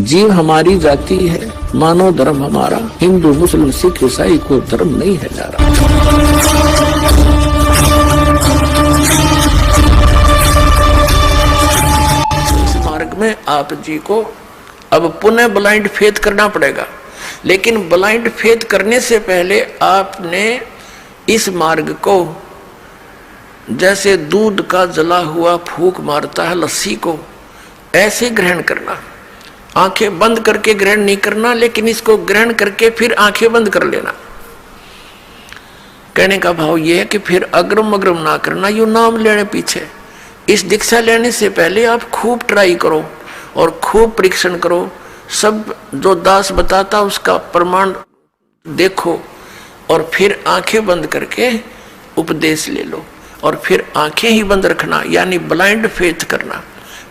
जीव हमारी जाति है, मानव धर्म हमारा, हिंदू मुस्लिम सिख ईसाई को धर्म नहीं है जा रहा। इस मार्ग में आप जी को अब पुनः ब्लाइंड फेथ करना पड़ेगा, लेकिन ब्लाइंड फेथ करने से पहले आपने इस मार्ग को जैसे दूध का जला हुआ फूंक मारता है लस्सी को, ऐसे ग्रहण करना। आंखें बंद करके ग्रहण नहीं करना, लेकिन इसको ग्रहण करके फिर आंखें बंद कर लेना। कहने का भाव यह है कि फिर अग्रम अग्रम ना करना, यू नाम लेने पीछे। इस दीक्षा लेने से पहले आप खूब ट्राई करो और खूब परीक्षण करो, सब जो दास बताता उसका प्रमाण देखो और फिर आंखें बंद करके उपदेश ले लो और फिर आंखें ही बंद रखना, यानी ब्लाइंड फेथ करना,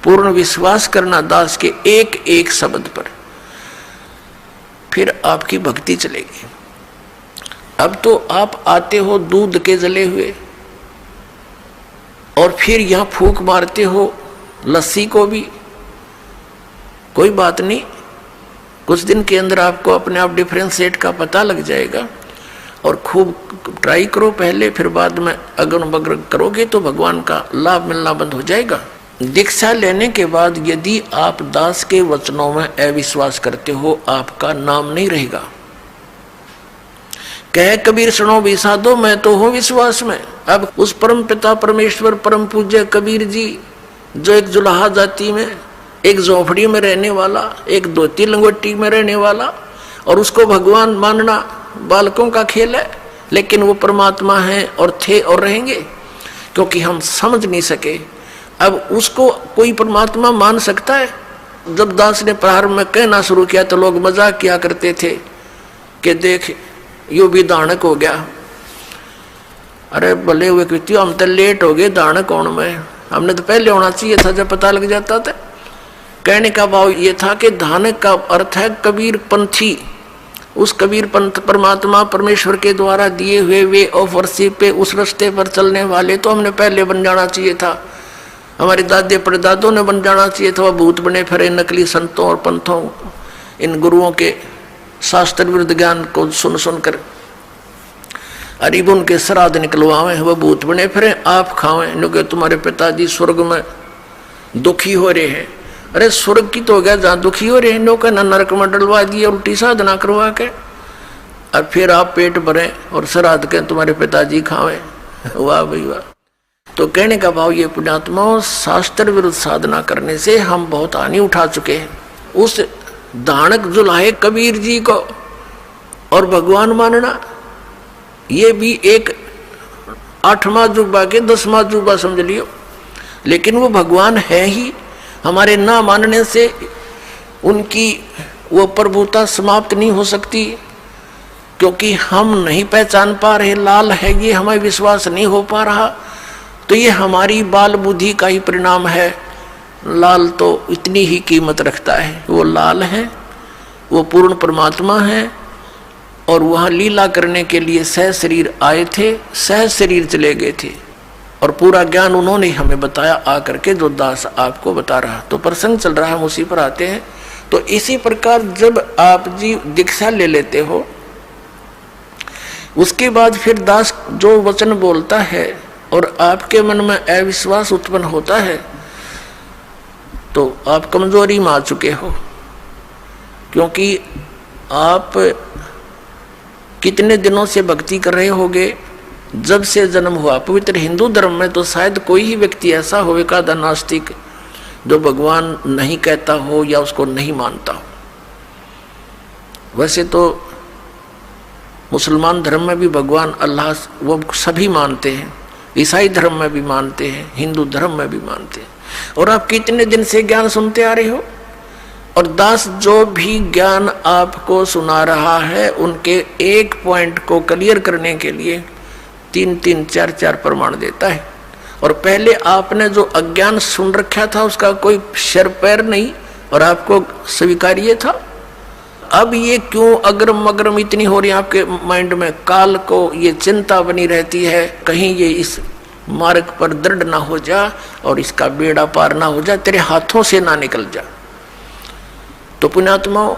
पूर्ण विश्वास करना दास के एक एक शब्द पर। फिर आपकी भक्ति चलेगी। अब तो आप आते हो दूध के जले हुए और फिर यहां फूंक मारते हो लस्सी को भी, कोई बात नहीं, कुछ दिन के अंदर आपको अपने आप डिफरेंशिएट का पता लग जाएगा। और खूब ट्राई करो पहले, फिर बाद में अगन बगन करोगे तो भगवान का लाभ मिलना बंद हो जाएगा। दीक्षा लेने के बाद यदि आप दास के वचनों में अविश्वास करते हो, आपका नाम नहीं रहेगा। कह कबीर सुनो भी साधो, मैं तो हूं विश्वास में। अब उस परम पिता परमेश्वर परम पूज्य कबीर जी, जो एक जुलाहा जाति में, एक झोपड़ी में रहने वाला, एक धोती लंगोटी में रहने वाला, और उसको भगवान मानना बालकों का खेल है, लेकिन वो परमात्मा है और थे और रहेंगे, क्योंकि हम समझ नहीं सके। अब उसको कोई परमात्मा मान सकता है? जब दास ने प्रारंभ में कहना शुरू किया तो लोग मजाक किया करते थे कि देख यो भी दानक हो गया। अरे भले हुए कृत्य, हम तो लेट हो गए दानक होने में, हमने तो पहले होना चाहिए था जब पता लग जाता था। कहने का भाव ये था कि दानक का अर्थ है कबीर पंथी, उस कबीर पंथ परमात्मा परमेश्वर के द्वारा दिए हुए वे ऑफ वर्शिप पे, उस रास्ते पर चलने वाले तो हमने पहले बन जाना चाहिए था। हमारे दादे परदादों ने बन जाना चाहिए था। वह भूत बने फिरे नकली संतों और पंथों, इन गुरुओं के शास्त्र विरुद्ध ज्ञान को सुन सुनकर अरीब उनके श्राद्ध निकलवावे, वह भूत बने फिरे आप खावें, क्योंकि तुम्हारे पिताजी स्वर्ग में दुखी हो रहे हैं। अरे स्वर्ग की तो हो गया जहाँ दुखी हो रहे हैं, लोग ना नरक में डलवा दिए उल्टी साधना करवा के, और फिर आप पेट भरें और श्राद्ध के तुम्हारे पिताजी खावें। वाह भाई वाह। तो कहने का भाव ये पुण्यात्माओं, शास्त्र विरुद्ध साधना करने से हम बहुत हानि उठा चुके हैं। उस दानक जुलाहे कबीर जी को और भगवान मानना, ये भी एक 8वां जुबा के 10वां जुबा समझ लियो, लेकिन वो भगवान है ही। हमारे ना मानने से उनकी वो प्रभुता समाप्त नहीं हो सकती, क्योंकि हम नहीं पहचान पा रहे लाल है ये, हमें विश्वास नहीं हो पा रहा, तो ये हमारी बाल बुद्धि का ही परिणाम है। लाल तो इतनी ही कीमत रखता है, वो लाल है, वो पूर्ण परमात्मा है, और वहाँ लीला करने के लिए सह शरीर आए थे, सह शरीर चले गए थे, और पूरा ज्ञान उन्होंने हमें बताया आकर के, जो दास आपको बता रहा। तो प्रसंग चल रहा है, हम उसी पर आते हैं। तो इसी प्रकार जब आप जी दीक्षा ले लेते हो, उसके बाद फिर दास जो वचन बोलता है और आपके मन में अविश्वास उत्पन्न होता है, तो आप कमजोरी में आ चुके हो, क्योंकि आप कितने दिनों से भक्ति कर रहे होगे, जब से जन्म हुआ। पवित्र हिंदू धर्म में तो शायद कोई ही व्यक्ति ऐसा होगा नास्तिक जो भगवान नहीं कहता हो या उसको नहीं मानता हो। वैसे तो मुसलमान धर्म में भी भगवान अल्लाह वो सभी मानते हैं, ईसाई धर्म में भी मानते हैं, हिंदू धर्म में भी मानते हैं। और आप कितने दिन से ज्ञान सुनते आ रहे हो, और दास जो भी ज्ञान आपको सुना रहा है, उनके एक पॉइंट को क्लियर करने के लिए 3-3, 4-4 प्रमाण देता है। और पहले आपने जो अज्ञान सुन रखा था उसका कोई शर पैर नहीं, और आपको स्वीकार्य था। अब ये क्यों अग्रम अग्रम इतनी हो रही है आपके माइंड में? काल को ये चिंता बनी रहती है, कहीं ये इस मार्ग पर दृढ़ ना हो जा और इसका बेड़ा पार ना हो जा, तेरे हाथों से ना निकल जा। तो पुण्यात्माओं,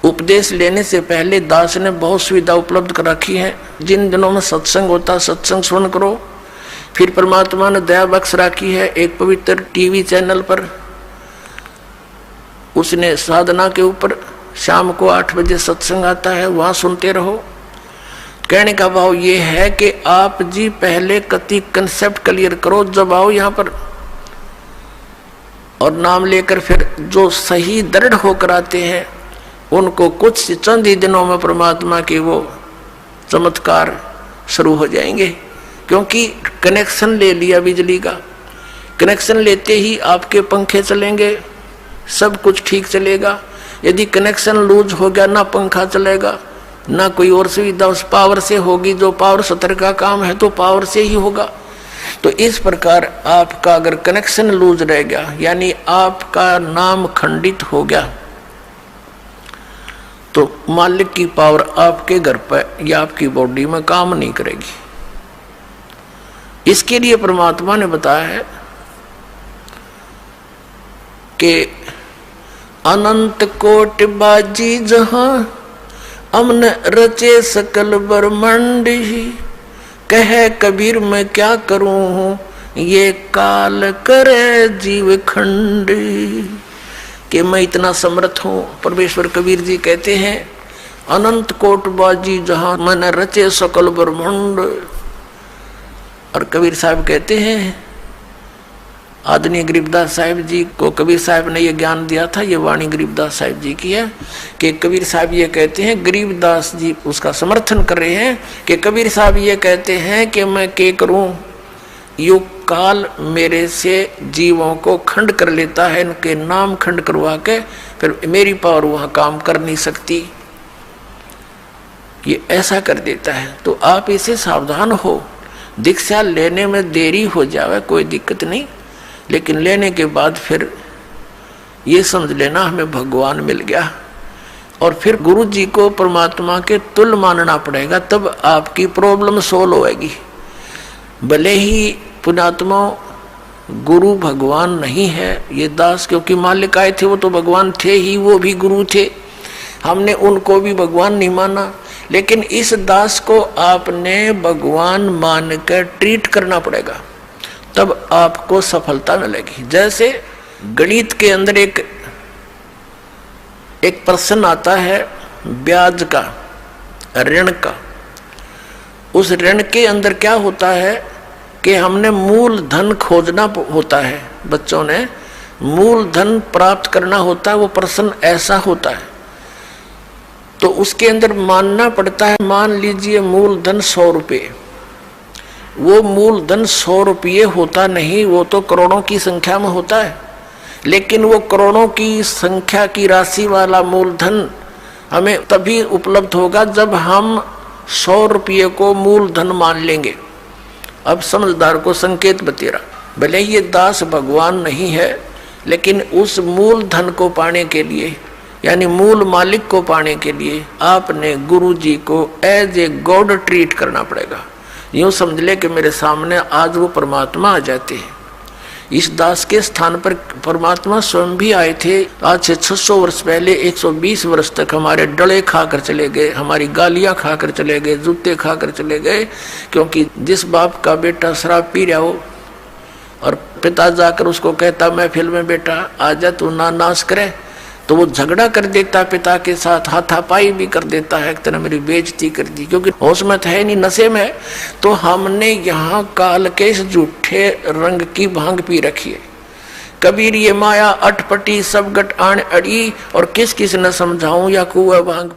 उपदेश लेने से पहले दास ने बहुत सुविधा उपलब्ध कर रखी है। जिन दिनों में सत्संग होता सत्संग सुन करो। फिर परमात्मा ने दया बख्श रखी है एक पवित्र टीवी चैनल पर, उसने साधना के ऊपर शाम को 8 बजे सत्संग आता है, वहां सुनते रहो। कहने का भाव ये है कि आप जी पहले कति कंसेप्ट क्लियर करो, जब आओ यहाँ पर और नाम लेकर फिर जो सही दृढ़ होकर आते हैं उनको कुछ चंद ही दिनों में परमात्मा के वो चमत्कार शुरू हो जाएंगे। क्योंकि कनेक्शन ले लिया बिजली का, कनेक्शन लेते ही आपके पंखे चलेंगे, सब कुछ ठीक चलेगा। यदि कनेक्शन लूज हो गया, ना पंखा चलेगा ना कोई और सुविधा उस पावर से होगी। जो पावर सत्र का काम है तो पावर से ही होगा। तो इस प्रकार आपका अगर कनेक्शन लूज रह गया, यानी आपका नाम खंडित हो गया, तो मालिक की पावर आपके घर पर या आपकी बॉडी में काम नहीं करेगी। इसके लिए परमात्मा ने बताया है कि अनंत कोटि बाजी जहां अमन रचे सकल ब्रह्मांड ही, कहे कबीर मैं क्या करूं ये काल करे जीव खंड। कि मैं इतना समर्थ हूँ। परमेश्वर कबीर जी कहते हैं अनंत कोट बाजी जहां मन रचे सकल ब्रह्मांड। और कबीर साहब कहते हैं, आदरणीय गरीबदास साहिब जी को कबीर साहब ने ये ज्ञान दिया था, ये वाणी गरीबदास साहिब जी की है कि कबीर साहब ये कहते हैं, गरीबदास जी उसका समर्थन कर रहे हैं कि कबीर साहब ये कहते हैं कि मैं क्या करूं, युग काल मेरे से जीवों को खंड कर लेता है, इनके नाम खंड करवा के फिर मेरी पावर वहां काम कर नहीं सकती, ये ऐसा कर देता है। तो आप इसे सावधान हो। दीक्षा लेने में देरी हो जावे कोई दिक्कत नहीं, लेकिन लेने के बाद फिर ये समझ लेना हमें भगवान मिल गया, और फिर गुरु जी को परमात्मा के तुल्य मानना पड़ेगा, तब आपकी प्रॉब्लम सोल्व होएगी। भले ही पुण्यात्मा गुरु भगवान नहीं है, ये दास क्योंकि मालिक आए थे वो तो भगवान थे ही, वो भी गुरु थे, हमने उनको भी भगवान नहीं माना, लेकिन इस दास को आपने भगवान मानकर ट्रीट करना पड़ेगा, तब आपको सफलता मिलेगी। जैसे गणित के अंदर एक प्रश्न आता है ब्याज का, ऋण का। उस ऋण के अंदर क्या होता है कि हमने मूल धन खोजना होता है, बच्चों ने मूल धन प्राप्त करना होता है, वो प्रश्न ऐसा होता है। तो उसके अंदर मानना पड़ता है, मान लीजिए मूल धन 100 रुपये, वो मूल धन 100 रुपये होता नहीं, वो तो करोड़ों की संख्या में होता है, लेकिन वो करोड़ों की संख्या की राशि वाला मूल धन हमें तभी उपलब्ध होगा जब हम 100 रुपये को मूल धन मान लेंगे। अब समझदार को संकेत बतेरा, भले ये दास भगवान नहीं है, लेकिन उस मूल धन को पाने के लिए, यानी मूल मालिक को पाने के लिए आपने गुरु जी को एज ए गॉड ट्रीट करना पड़ेगा। यूं समझ ले कि मेरे सामने आज वो परमात्मा आ जाते हैं। इस दास के स्थान पर परमात्मा स्वयं भी आए थे। आज से 600 वर्ष पहले 120 वर्ष तक हमारे डले खाकर चले गए, हमारी गालियां खाकर चले गए, जूते खाकर चले गए, क्योंकि जिस बाप का बेटा शराब पी रहा हो और पिता जाकर उसको कहता महफिल में बेटा आजा तू ना नाश करे, तो वो झगड़ा कर देता पिता के साथ, हाथापाई भी कर देता है, एक तरह मेरी बेइज्जती कर दी, क्योंकि होश में है नहीं, नशे में। तो हमने यहाँ काल के इस झूठे रंग की भांग पी रखी है। कबीर ये माया अटपटी सब गट आन अड़ी, और किस किस न समझाऊं या कुआ भांग।